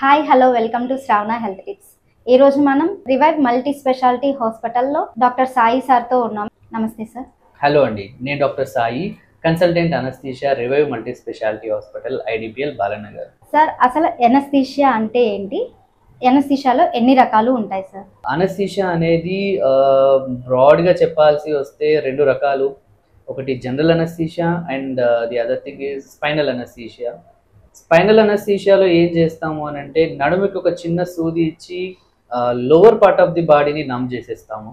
Hi hello welcome to Shravana health tips. ఈ రోజు మనం రివైవ్ మల్టీ స్పెషాలిటీ హాస్పిటల్లో డాక్టర్ సాయి సార్తో ఉన్నాం. నమస్తే సార్. హలో అండి, నేను doctor Sai, consultant anaesthesia, revive multi speciality hospital, IDPL, Balanagar. Sir, అసలు ఎనస్థీషియా అంటే ఏంటి? ఎనస్థీషియాలో ఎన్ని రకాలు ఉంటాయి సార్? అనస్థీషియా అనేది బ్రాడ్గా చెప్పాల్సి వస్తే రెండు రకాలు. ఒకటి general anaesthesia and the other thing is spinal anaesthesia. Spinal అనస్థీషియాలో ఏం చేస్తాము అని అంటే నడుముకి ఒక చిన్న సూది ఇచ్చి లోవర్ పార్ట్ ఆఫ్ ది బాడీని నమ్ చేసేస్తాము.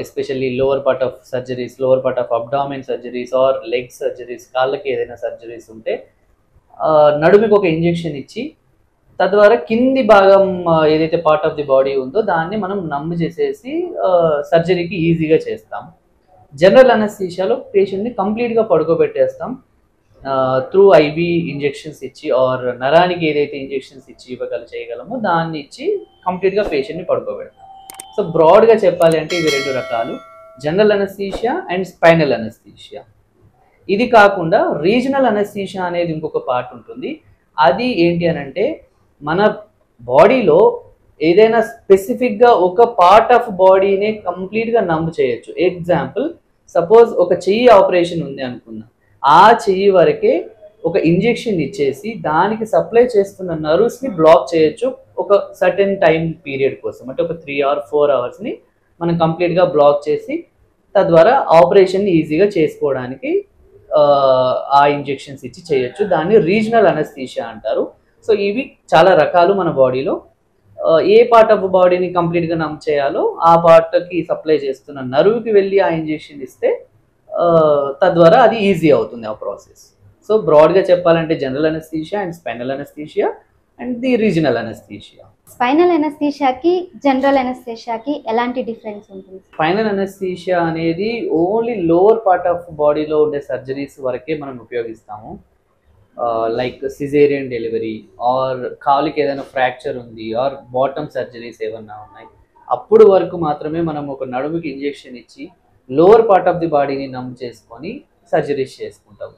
Especially lower part of surgeries, lower part of abdomen surgeries are leg surgeries, కాళ్ళకి ఏదైనా సర్జరీస్ ఉంటే నడుముకి ఒక ఇంజెక్షన్ ఇచ్చి తద్వారా కింది భాగం ఏదైతే పార్ట్ ఆఫ్ ది బాడీ ఉందో దాన్ని మనం నమ్ము చేసేసి సర్జరీకి ఈజీగా చేస్తాం. జనరల్ అనస్థీషియాలో పేషెంట్ని కంప్లీట్గా పడుకోబెట్టేస్తాం. త్రూ ఐవి ఇంజెక్షన్స్ ఇచ్చి ఆర్ నరానికి ఏదైతే ఇంజెక్షన్స్ ఇచ్చి చేయగలమో దాన్ని ఇచ్చి కంప్లీట్గా పేషెంట్ని పడుకోబెడతాం. సో బ్రాడ్గా చెప్పాలి అంటే ఇవి రెండు రకాలు, general anaesthesia and spinal anaesthesia. ఇది కాకుండా రీజనల్ అనస్థీషియా అనేది ఇంకొక పార్ట్ ఉంటుంది. అది ఏంటి అని అంటే మన బాడీలో ఏదైనా స్పెసిఫిక్గా ఒక పార్ట్ ఆఫ్ బాడీనే కంప్లీట్గా నమ్ము చేయొచ్చు. ఎగ్జాంపుల్, సపోజ్ ఒక చెయ్యి ఆపరేషన్ ఉంది అనుకుందాం, ఆ చెయ్యి వరకే ఒక ఇంజెక్షన్ ఇచ్చేసి దానికి సప్లై చేస్తున్న నర్వ్స్ని బ్లాక్ చేయొచ్చు ఒక సర్టెన్ టైం పీరియడ్ కోసం. అంటే ఒక 3 or 4 hours మనం కంప్లీట్గా బ్లాక్ చేసి తద్వారా ఆపరేషన్ని ఈజీగా చేసుకోవడానికి ఆ ఇంజెక్షన్స్ ఇచ్చి చేయొచ్చు. దాన్ని రీజనల్ అనస్థీషియా అంటారు. సో ఇవి చాలా రకాలు మన బాడీలో. ఏ పార్ట్ ఆఫ్ బాడీని కంప్లీట్గా నమ్ చేయాలో ఆ పార్ట్కి సప్లై చేస్తున్న నర్వ్కి వెళ్ళి ఆ ఇంజెక్షన్ ఇస్తే తద్వారా అది ఈజీ అవుతుంది ఆ ప్రాసెస్. సో బ్రాడ్గా చెప్పాలంటే general anaesthesia and spinal anaesthesia and the regional anaesthesia. Spinal ఎనస్థీషియాకి జనరల్ ఎనస్థీషియాకి ఎలాంటి డిఫరెన్స్ ఉంటుంది? స్పైనల్ అనస్థీషియా అనేది ఓన్లీ లోవర్ పార్ట్ ఆఫ్ బాడీలో ఉండే సర్జరీస్ వరకే మనం ఉపయోగిస్తాము. లైక్ సిజేరియన్ డెలివరీ ఆర్ కాలుకి ఏదైనా ఫ్రాక్చర్ ఉంది ఆర్ బాటమ్ సర్జరీస్ ఏమన్నా ఉన్నాయి, అప్పుడు వరకు మాత్రమే మనం ఒక నడుముకి ఇంజెక్షన్ ఇచ్చి లోవర్ పార్ట్ ఆఫ్ ది బాడీని నమ్ చేసుకొని సర్జరీస్ చేసుకుంటాం.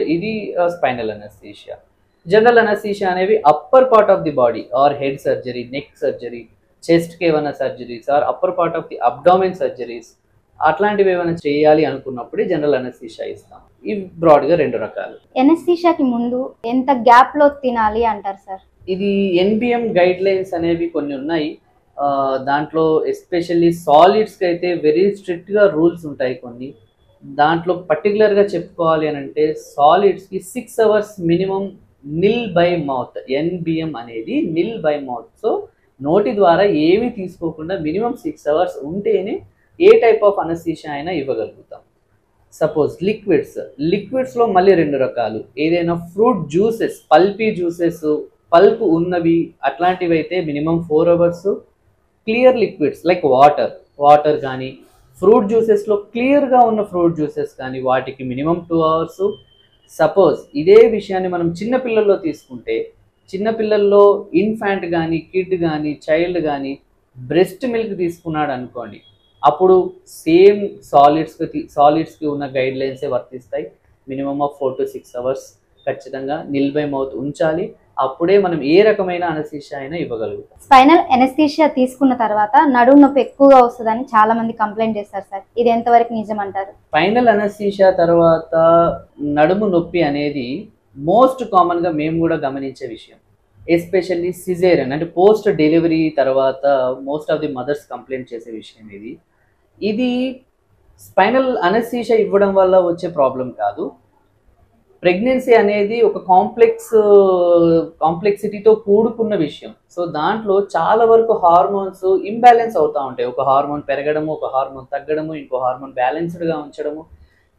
ఇది స్పైనల్ అనస్థీషియా. జనరల్ అనస్థీషియా అనేవి upper part of the body or head surgery, neck surgery, చెస్ట్కి ఏమైనా surgeries or upper part of the abdomen surgeries అట్లాంటివి ఏమైనా చేయాలి అనుకున్నప్పుడే జనరల్ అనస్థీషియా ఇస్తాం. ఇవి బ్రాడ్గా రెండు రకాలు. ఎనస్థీషియాకి ముందు ఎంత గ్యాప్లో తినాలి అంటారు సార్? ఇది ఎన్బిఎం గైడ్ లైన్స్ అనేవి కొన్ని ఉన్నాయి. దాంట్లో ఎస్పెషల్లీ సాలిడ్స్కి అయితే వెరీ స్ట్రిక్ట్గా రూల్స్ ఉంటాయి కొన్ని. దాంట్లో పర్టికులర్గా చెప్పుకోవాలి అని అంటే సాలిడ్స్కి 6 hours minimum nil by mouth. NBM అనేది నిల్ బై మౌత్. సో నోటి ద్వారా ఏమీ తీసుకోకుండా మినిమం 6 hours ఉంటేనే ఏ టైప్ ఆఫ్ అనస్థీషియా అయినా ఇవ్వగలుగుతాం. సపోజ్ లిక్విడ్స్లో మళ్ళీ రెండు రకాలు. ఏదైనా fruit juices, pulpy juices, pulp ఉన్నవి అట్లాంటివి అయితే minimum 4 hours. Clear liquids like water కానీ ఫ్రూట్ జ్యూసెస్లో క్లియర్గా ఉన్న ఫ్రూట్ జ్యూసెస్ కానీ వాటికి మినిమం 2 hours. సపోజ్ ఇదే విషయాన్ని మనం చిన్నపిల్లల్లో తీసుకుంటే, చిన్నపిల్లల్లో ఇన్ఫాంట్ కానీ కిడ్ కానీ చైల్డ్ కానీ బ్రెస్ట్ మిల్క్ తీసుకున్నాడు అనుకోండి, అప్పుడు సేమ్ సాలిడ్స్కి ఉన్న గైడ్ లైన్సే వర్తిస్తాయి. మినిమం ఆఫ్ 4 to 6 hours ఖచ్చితంగా నిల్ బై మౌత్ ఉంచాలి. అప్పుడే మనం ఏ రకమైన అనస్థీషియా అయినా ఇవ్వగలుగుతాం. స్పైనల్ ఎనస్థీషియా తీసుకున్న తర్వాత నడుము నొప్పి ఎక్కువగా వస్తుందని చాలా మంది కంప్లైంట్ చేస్తారు సార్, ఇది ఎంతవరకు నిజం అంటారు? స్పైనల్ అనస్థీషియా తర్వాత నడుము నొప్పి అనేది మోస్ట్ కామన్గా మేము కూడా గమనించే విషయం. ఎస్పెషల్లీ సిజేరియన్ అంటే పోస్ట్ డెలివరీ తర్వాత most of the mothers complaint చేసే విషయం ఇది స్పైనల్ అనస్థీషియా ఇవ్వడం వల్ల వచ్చే ప్రాబ్లం కాదు. ప్రెగ్నెన్సీ అనేది ఒక కాంప్లెక్సిటీతో కూడుకున్న విషయం. సో దాంట్లో చాలా వరకు హార్మోన్స్ ఇంబ్యాలెన్స్ అవుతూ ఉంటాయి. ఒక హార్మోన్ పెరగడము, ఒక హార్మోన్ తగ్గడము, ఇంకో హార్మోన్ బ్యాలెన్స్డ్గా ఉంచడము.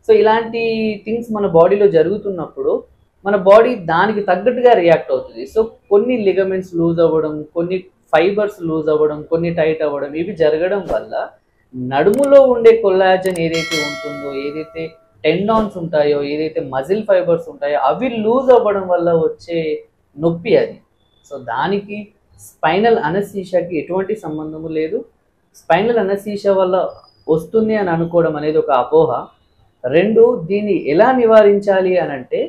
సో ఇలాంటి థింగ్స్ మన బాడీలో జరుగుతున్నప్పుడు మన బాడీ దానికి తగ్గట్టుగా రియాక్ట్ అవుతుంది. సో కొన్ని లిగమెంట్స్ లూజ్ అవ్వడం, కొన్ని ఫైబర్స్ లూజ్ అవ్వడం, కొన్ని టైట్ అవ్వడం, ఇవి జరగడం వల్ల నడుములో ఉండే కొల్లాజన్ ఏదైతే ఉంటుందో, ఏదైతే టెండాన్స్ ఉంటాయో, ఏదైతే మజిల్ ఫైబర్స్ ఉంటాయో అవి లూజ్ అవ్వడం వల్ల వచ్చే నొప్పి అది. సో దానికి స్పైనల్ అనస్థీషియాకి ఎటువంటి సంబంధము లేదు. స్పైనల్ అనస్థీషియా వల్ల వస్తుంది అని అనుకోవడం అనేది ఒక అపోహ. రెండు, దీన్ని ఎలా నివారించాలి అని అంటే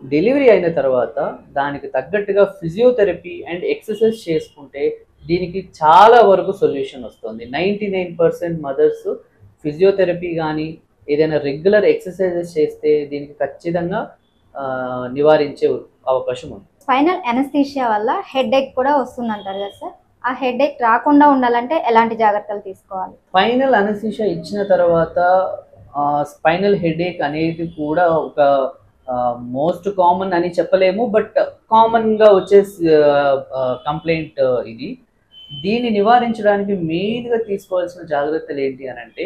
డెలివరీ అయిన తర్వాత దానికి తగ్గట్టుగా ఫిజియోథెరపీ అండ్ ఎక్సర్సైజ్ చేసుకుంటే దీనికి చాలా వరకు సొల్యూషన్ వస్తుంది. 99% మదర్స్ ఫిజియోథెరపీ కానీ ఏదైనా రెగ్యులర్ ఎక్సర్సైజెస్ చేస్తే దీనికి ఖచ్చితంగా నివారించే అవకాశం ఉంది. స్పైనల్ అనస్థీషియా వల్ల హెడేక్ కూడా వస్తుందంటారు కదా సార్, ఆ హెడేక్ రాకుండా ఉండాలంటే ఎలాంటి జాగ్రత్తలు తీసుకోవాలి? స్పైనల్ అనస్థీషియా ఇచ్చిన తర్వాత స్పైనల్ హెడేక్ అనేది కూడా ఒక మోస్ట్ కామన్ అని చెప్పలేము, బట్ కామన్గా వచ్చే కంప్లైంట్ ఇది. దీన్ని నివారించడానికి మెయిన్గా తీసుకోవాల్సిన జాగ్రత్తలు ఏంటి అని అంటే,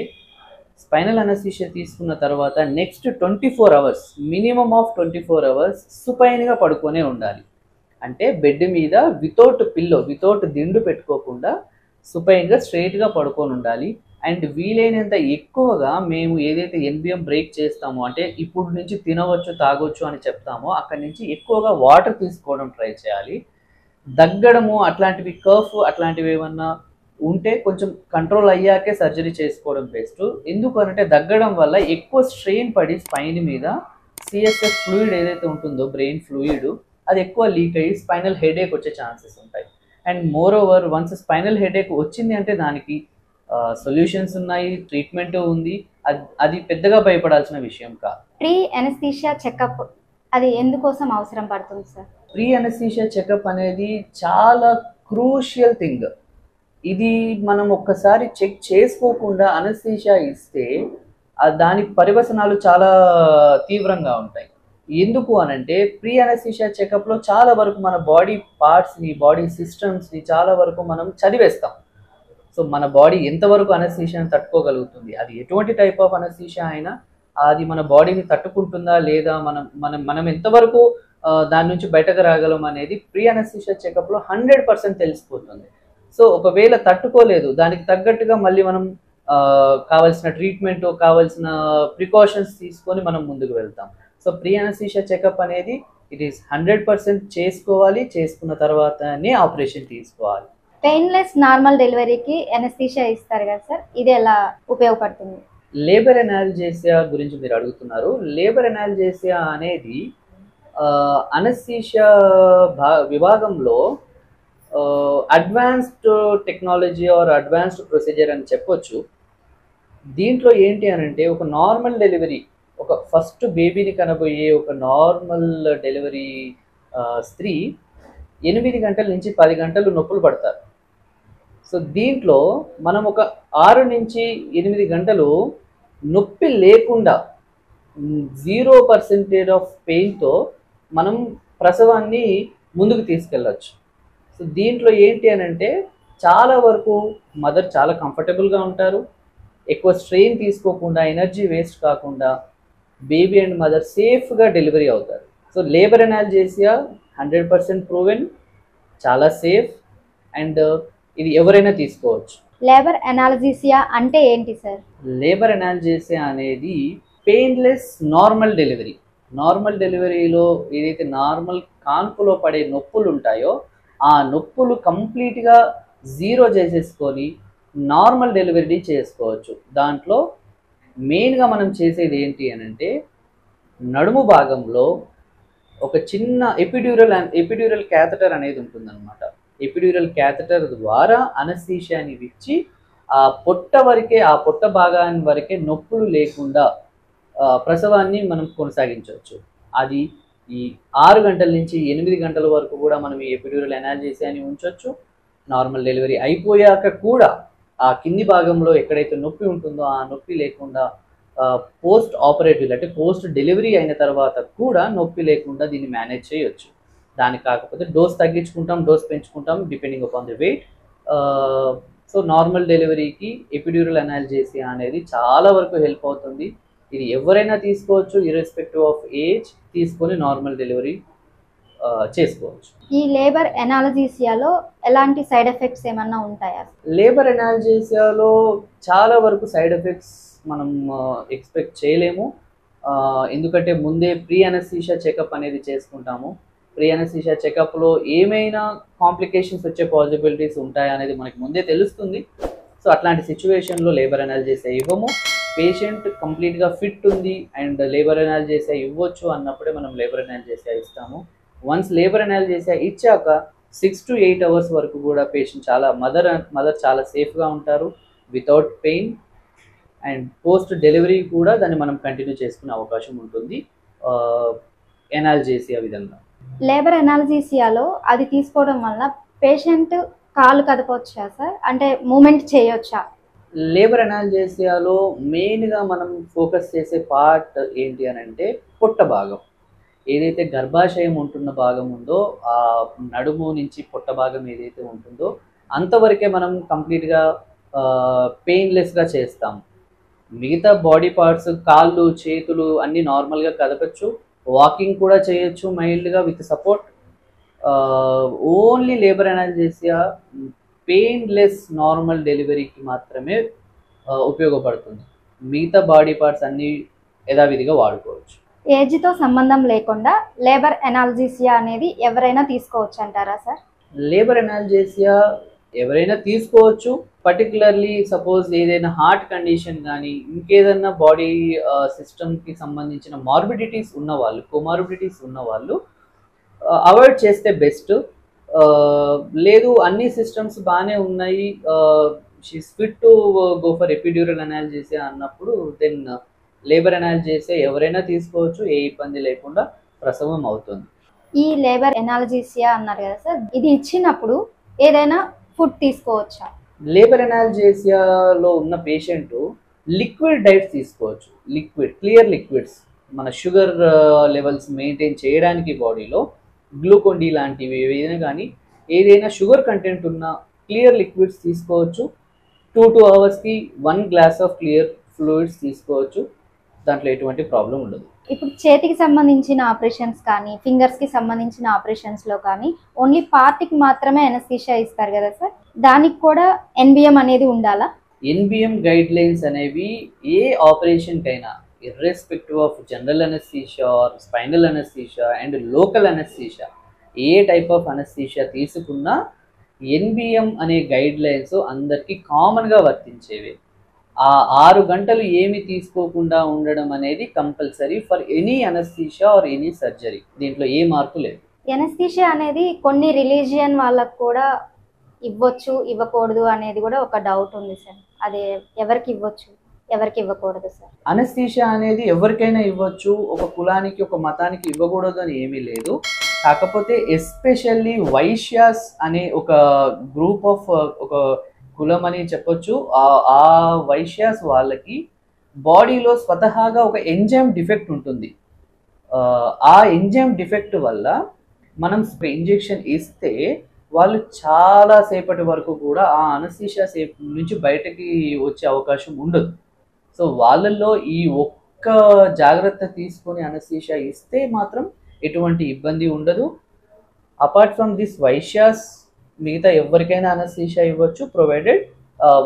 స్పైనల్ అనస్థీషియా తీసుకున్న తర్వాత next 24 hours, minimum of 24 hours సుపైన్గా పడుకొనే ఉండాలి. అంటే బెడ్ మీద వితౌట్ పిల్లో, వితౌట్ దిండు పెట్టుకోకుండా సుపైన్గా స్ట్రైట్గా పడుకొని ఉండాలి. అండ్ వీలైనంత ఎక్కువగా మేము ఏదైతే ఎన్బిఎం బ్రేక్ చేస్తామో, అంటే ఇప్పుడు నుంచి తినవచ్చు తాగొచ్చు అని చెప్తామో అక్కడి నుంచి ఎక్కువగా వాటర్ తీసుకోవడం ట్రై చేయాలి. దగ్గడము అట్లాంటివి, కఫ్ అట్లాంటివి ఏమన్నా ఉంటే కొంచెం కంట్రోల్ అయ్యాకే సర్జరీ చేసుకోవడం బెస్ట్. ఎందుకు అంటే దగ్గడం వల్ల ఎక్కువ స్ట్రెయిన్ పడి స్పైన్ మీద సిఎస్ఎఫ్ ఫ్లూయిడ్ ఏదైతే ఉంటుందో, బ్రెయిన్ ఫ్లూయిడ్, అది ఎక్కువ లీక్ అయ్యి స్పైనల్ హెడేక్ వచ్చే ఛాన్సెస్ ఉంటాయి. And more over once spinal headache వచ్చింది అంటే దానికి సొల్యూషన్స్ ఉన్నాయి, ట్రీట్మెంట్ ఉంది, అది పెద్దగా భయపడాల్సిన విషయం కాదు. ప్రీ అనస్థీషియా చెకప్ అది ఎందుకోసం అవసరం పడుతుంది సార్? ప్రీ అనస్థీషియా చెకప్ అనేది చాలా క్రూషియల్ థింగ్. ఇది మనం ఒక్కసారి చెక్ చేసుకోకుండా అనస్థీషియా ఇస్తే దాని పర్యవసనాలు చాలా తీవ్రంగా ఉంటాయి. ఎందుకు అనంటే ప్రీ అనస్థీషియా చెకప్లో చాలా వరకు మన బాడీ పార్ట్స్ని, బాడీ సిస్టమ్స్ని చాలా వరకు మనం చదివేస్తాం. సో మన బాడీ ఎంతవరకు అనస్థీషియాని తట్టుకోగలుగుతుంది, అది ఎటువంటి టైప్ ఆఫ్ అనస్థీషియా అయినా అది మన బాడీని తట్టుకుంటుందా లేదా, మనం ఎంతవరకు దాని నుంచి బయటకు రాగలం అనేది ప్రీ అనస్థీషియా చెకప్లో 100% తెలిసిపోతుంది. సో ఒకవేళ తట్టుకోలేదు, దానికి తగ్గట్టుగా మళ్ళీ మనం కావాల్సిన ట్రీట్మెంట్, కావాల్సిన ప్రికాషన్స్ తీసుకొని మనం ముందుకు వెళ్తాం. సో ప్రీ అనస్థీషియా చెకప్ అనేది ఇట్ ఈస్ 100% చేసుకోవాలి. చేసుకున్న తర్వాతనే ఆపరేషన్ తీసుకోవాలి. పెయిన్లెస్ నార్మల్ డెలివరీకి అనస్థీషియా ఇస్తారు కదా సార్, ఇది ఎలా ఉపయోగపడుతుంది? లేబర్ అనాల్జేసియా గురించి మీరు అడుగుతున్నారు. లేబర్ అనాల్జేసియా అనేది అనస్థీషియా విభాగంలో advanced technology are advanced procedure అని చెప్పొచ్చు. దీంట్లో ఏంటి అని అంటే, ఒక నార్మల్ డెలివరీ, ఒక ఫస్ట్ బేబీని కనబోయే ఒక నార్మల్ డెలివరీ స్త్రీ 8 గంటల నుంచి 10 గంటలు నొప్పులు పడతారు. సో దీంట్లో మనం ఒక 6 నుంచి 8 గంటలు నొప్పి లేకుండా 0% ఆఫ్ పెయిన్తో మనం ప్రసవాన్ని ముందుకు తీసుకెళ్ళచ్చు. సో దీంట్లో ఏంటి అని అంటే, చాలా వరకు మదర్ చాలా కంఫర్టబుల్గా ఉంటారు, ఎక్కువ స్ట్రెయిన్ తీసుకోకుండా, ఎనర్జీ వేస్ట్ కాకుండా బేబీ అండ్ మదర్ సేఫ్గా డెలివరీ అవుతారు. సో లేబర్ అనాల్జేసియా 100% ప్రూవెన్, చాలా సేఫ్, అండ్ ఇది ఎవరైనా తీసుకోవచ్చు. లేబర్ అనాల్జేసియా అంటే ఏంటి సార్? లేబర్ అనాల్జేసియా అనేది పెయిన్లెస్ నార్మల్ డెలివరీ. నార్మల్ డెలివరీలో ఏదైతే నార్మల్ కాన్పులో పడే నొప్పులు ఉంటాయో ఆ నొప్పులు కంప్లీట్గా జీరో చేసేసుకొని నార్మల్ డెలివరీ చేసుకోవచ్చు. దాంట్లో మెయిన్గా మనం చేసేది ఏంటి అని అంటే, నడుము భాగంలో ఒక చిన్న ఎపిడ్యూరల్ క్యాథెటర్ అనేది ఉంటుందన్నమాట. ఎపిడ్యూరల్ క్యాథెటర్ ద్వారా అనస్థీషియాని ఇచ్చి ఆ పొట్ట వరకే, ఆ పొట్ట భాగాన్ని వరకే నొప్పులు లేకుండా ప్రసవాన్ని మనం కొనసాగించవచ్చు. అది ఈ 6 గంటల నుంచి 8 గంటల వరకు కూడా మనం ఈ ఎపిడ్యూరల్ అనాల్జేసియాని ఉంచవచ్చు. నార్మల్ డెలివరీ అయిపోయాక కూడా ఆ కింది భాగంలో ఎక్కడైతే నొప్పి ఉంటుందో ఆ నొప్పి లేకుండా పోస్ట్ ఆపరేటివ్ అంటే పోస్ట్ డెలివరీ అయిన తర్వాత కూడా నొప్పి లేకుండా దీన్ని మేనేజ్ చేయొచ్చు. దానికి కాకపోతే డోస్ తగ్గించుకుంటాం, డోస్ పెంచుకుంటాం depending upon the weight. So normal డెలివరీకి ఎపిడ్యూరల్ అనాల్జేసియా అనేది చాలా వరకు హెల్ప్ అవుతుంది. ఇది ఎవరైనా తీసుకోవచ్చు, ఇర్రెస్పెక్టివ్ ఆఫ్ ఏజ్, తీసుకొని నార్మల్ డెలివరీ చేసుకోవచ్చు. ఈ లేబర్ అనాల్జేసియాలో ఎలాంటి సైడ్ ఎఫెక్ట్స్ ఏమన్నా ఉంటాయా? లేబర్ అనాల్జేసియాలో చాలా వరకు సైడ్ ఎఫెక్ట్స్ మనం ఎక్స్పెక్ట్ చేయలేము. ఎందుకంటే ముందే ప్రీ అనస్థీషియా చెకప్ అనేది చేసుకుంటాము. ప్రీ అనస్థీషియా చెకప్లో ఏమైనా కాంప్లికేషన్స్ వచ్చే పాసిబిలిటీస్ ఉంటాయా అనేది మనకి ముందే తెలుస్తుంది. సో అట్లాంటి సిచ్యువేషన్లో లేబర్ అనాల్జేసియా ఇవ్వము. పేషెంట్ కంప్లీట్గా ఫిట్ ఉంది అండ్ లేబర్ అనాల్జేసియా ఇవ్వచ్చు అన్నప్పుడే మనం లేబర్ అనాల్జేసియా ఇస్తాము. వన్స్ లేబర్ అనాల్జేసియా ఇచ్చాక 6 to 8 అవర్స్ వరకు కూడా పేషెంట్ మదర్ చాలా సేఫ్గా ఉంటారు without pain. And post delivery కూడా దాన్ని మనం కంటిన్యూ చేసుకునే అవకాశం ఉంటుంది ఎనాల్జేసియా విధంగా. లేబర్ ఎనాల్జీసియాలో అది తీసుకోవడం వల్ల పేషెంట్ కాలు కదపవచ్చా సార్, అంటే మూమెంట్ చేయొచ్చా? లేబర్ అనాల్జేసియాలో మెయిన్గా మనం ఫోకస్ చేసే పార్ట్ ఏంటి అని అంటే పొట్ట భాగం, ఏదైతే గర్భాశయం ఉంటున్న భాగం ఉందో ఆ నడుము నుంచి పొట్ట భాగం ఏదైతే ఉంటుందో అంతవరకే మనం కంప్లీట్గా పెయిన్లెస్గా చేస్తాం. మిగతా బాడీ పార్ట్స్ కాళ్ళు చేతులు అన్నీ నార్మల్గా కదపచ్చు, వాకింగ్ కూడా చేయొచ్చు మైల్డ్గా with support. Only labour analgesia painless normal డెలివరీకి మాత్రమే ఉపయోగపడుతుంది. మిగతా బాడీ పార్ట్స్ అన్నీ యథావిధిగా వాడుకోవచ్చు. ఏజ్తో సంబంధం లేకుండా లేబర్ ఎనాల్జీసియా అనేది ఎవరైనా తీసుకోవచ్చు అంటారా సార్? లేబర్ అనాల్జేసియా ఎవరైనా తీసుకోవచ్చు. పర్టికులర్లీ సపోజ్ ఏదైనా హార్ట్ కండిషన్ కానీ ఇంకేదైనా బాడీ సిస్టమ్కి సంబంధించిన మార్బిడిటీస్ ఉన్నవాళ్ళు, కోమార్బిడిటీస్ ఉన్నవాళ్ళు అవాయిడ్ చేస్తే బెస్ట్. లేదు అన్ని సిస్టమ్స్ బాగానే ఉన్నాయి, she's fit to go for epidural analgesia అన్నప్పుడు దెన్ లేబర్ అనాల్జేసియా ఎవరైనా తీసుకోవచ్చు, ఏ ఇబ్బంది లేకుండా ప్రసవం అవుతుంది. ఈ లేబర్ ఎనాల్జీసియా అన్నారు కదా సార్, ఇది ఇచ్చినప్పుడు ఏదైనా ఫుడ్ తీసుకోవచ్చా? లేబర్ అనాల్జేసియాలో ఉన్న పేషెంట్ లిక్విడ్ డైట్స్ తీసుకోవచ్చు. క్లియర్ లిక్విడ్స్ మన షుగర్ లెవెల్స్ మెయింటైన్ చేయడానికి బాడీలో గ్లూకోన్ డి లాంటివి ఏదైనా షుగర్ కంటెంట్ ఉన్న క్లియర్ లిక్విడ్స్ తీసుకోవచ్చు. 2 అవర్స్కి 1 గ్లాస్ ఆఫ్ క్లియర్ ఫ్లూయిడ్స్ తీసుకోవచ్చు, దాంట్లో ఎటువంటి ప్రాబ్లం ఉండదు. ఇప్పుడు చేతికి సంబంధించిన ఆపరేషన్స్ కానీ ఫింగర్స్కి సంబంధించిన ఆపరేషన్స్లో కానీ ఓన్లీ పార్ట్కి మాత్రమే ఎనస్థీషియా ఇస్తారు కదా సార్, దానికి కూడా ఎన్బిఎం అనేది ఉండాలా? ఎన్బిఎం గైడ్ లైన్స్ అనేవి ఏ ఆపరేషన్కైనా irrespective of general anaesthesia or spinal anaesthesia and local anaesthesia, ఏ టైప్ ఆఫ్ అనస్థీషియా తీసుకున్నా ఎన్బిఎం అనే గైడ్ లైన్స్ అందరికీ కామన్గా వర్తించేవి. ఆ 6 గంటలు ఏమి తీసుకోకుండా ఉండడం అనేది compulsory for any anaesthesia or any surgery. దీంట్లో ఏ మార్పు లేదు. ఎనస్థీషియా అనేది కొన్ని రిలీజియన్ వాళ్ళకు కూడా ఇవ్వచ్చు ఇవ్వకూడదు అనేది కూడా ఒక డౌట్ ఉంది సార్, అదే ఎవరికి ఇవ్వచ్చు ఎవరికి ఇవ్వకూడదు సార్? అనస్థీషియా అనేది ఎవరికైనా ఇవ్వచ్చు, ఒక కులానికి ఒక మతానికి ఇవ్వకూడదు అని ఏమీ లేదు. కాకపోతే ఎస్పెషల్లీ వైశ్యాస్ అనే ఒక గ్రూప్ ఆఫ్ ఒక కులం అని చెప్పొచ్చు, ఆ వైశ్యాస్ వాళ్ళకి బాడీలో స్వతహాగా ఒక ఎంజైమ్ డిఫెక్ట్ ఉంటుంది. ఆ ఎంజైమ్ డిఫెక్ట్ వల్ల మనం ఇంజెక్షన్ ఇస్తే వాళ్ళు చాలా సేపటి వరకు కూడా ఆ అనస్థీషియా నుంచి బయటకి వచ్చే అవకాశం ఉండదు. సో వాళ్ళల్లో ఈ ఒక్క జాగ్రత్త తీసుకొని అనస్థీషియా ఇస్తే మాత్రం ఎటువంటి ఇబ్బంది ఉండదు. అపార్ట్ ఫ్రమ్ దిస్ వైశ్యాస్ మిగతా ఎవరికైనా అనస్థీషియా ఇవ్వచ్చు, ప్రొవైడెడ్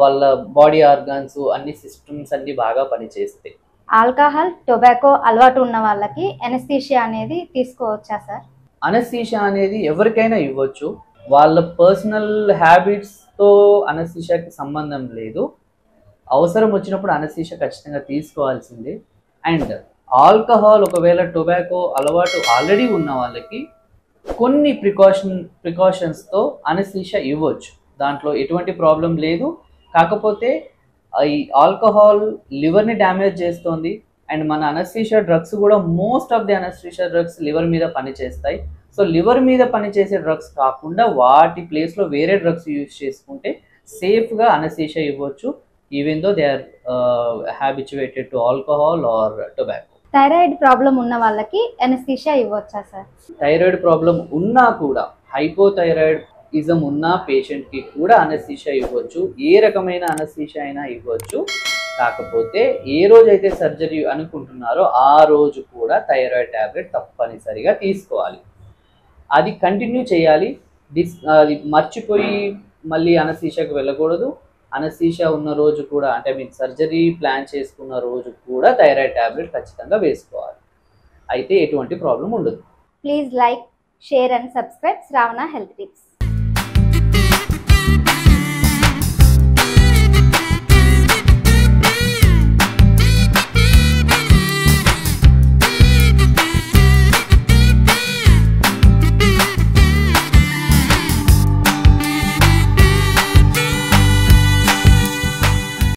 వాళ్ళ బాడీ ఆర్గాన్స్ అన్ని సిస్టమ్స్ అన్ని బాగా పనిచేస్తాయి. ఆల్కహాల్ టొబాకో అలవాటు ఉన్న వాళ్ళకి ఎనస్థీషియా అనేది తీసుకోవచ్చా సార్? అనస్థీషియా అనేది ఎవరికైనా ఇవ్వచ్చు, వాళ్ళ పర్సనల్ హ్యాబిట్స్తో అనస్థీషియాకి సంబంధం లేదు. అవసరం వచ్చినప్పుడు అనస్థీషియా ఖచ్చితంగా తీసుకోవాల్సిందే. అండ్ ఆల్కహాల్ ఒకవేళ టొబాకో అలవాటు ఆల్రెడీ ఉన్న వాళ్ళకి కొన్ని ప్రికాషన్స్తో అనస్థీషియా ఇవ్వచ్చు, దాంట్లో ఎటువంటి ప్రాబ్లం లేదు. కాకపోతే ఈ ఆల్కహాల్ లివర్ని డ్యామేజ్ చేస్తుంది అండ్ మన అనస్థీషియా డ్రగ్స్ కూడా most of the anaesthesia drugs liver మీద పనిచేస్తాయి. సో లివర్ మీద పనిచేసే డ్రగ్స్ కాకుండా వాటి ప్లేస్లో వేరే డ్రగ్స్ యూజ్ చేసుకుంటే సేఫ్గా అనస్థీషియా ఇవ్వచ్చు, even though they are habituated to alcohol or tobacco. Thyroid problem ఉన్న వాళ్ళకి ఎనస్థీషియా ఇవ్వచ్చా సార్? థైరాయిడ్ ప్రాబ్లం ఉన్నా కూడా, హైపోథైరాయిడిజం ఉన్న పేషెంట్కి కూడా అనస్థీషియా ఇవ్వచ్చు, ఏ రకమైన అనస్థీషియా అయినా ఇవ్వచ్చు. కాకపోతే ఏ రోజైతే సర్జరీ అనుకుంటున్నారో ఆ రోజు కూడా థైరాయిడ్ ట్యాబ్లెట్ తప్పనిసరిగా తీసుకోవాలి, అది కంటిన్యూ చేయాలి. అది మర్చిపోయి మళ్ళీ అనస్థీషియాకి వెళ్ళకూడదు. అనస్థీషియా ఉన్న రోజు కూడా, అంటే మీకు సర్జరీ ప్లాన్ చేసుకున్న రోజు కూడా థైరాయిడ్ ట్యాబ్లెట్ ఖచ్చితంగా వేసుకోవాలి, అయితే ఎటువంటి ప్రాబ్లం ఉండదు. Please like, share and subscribe Shravana health tips.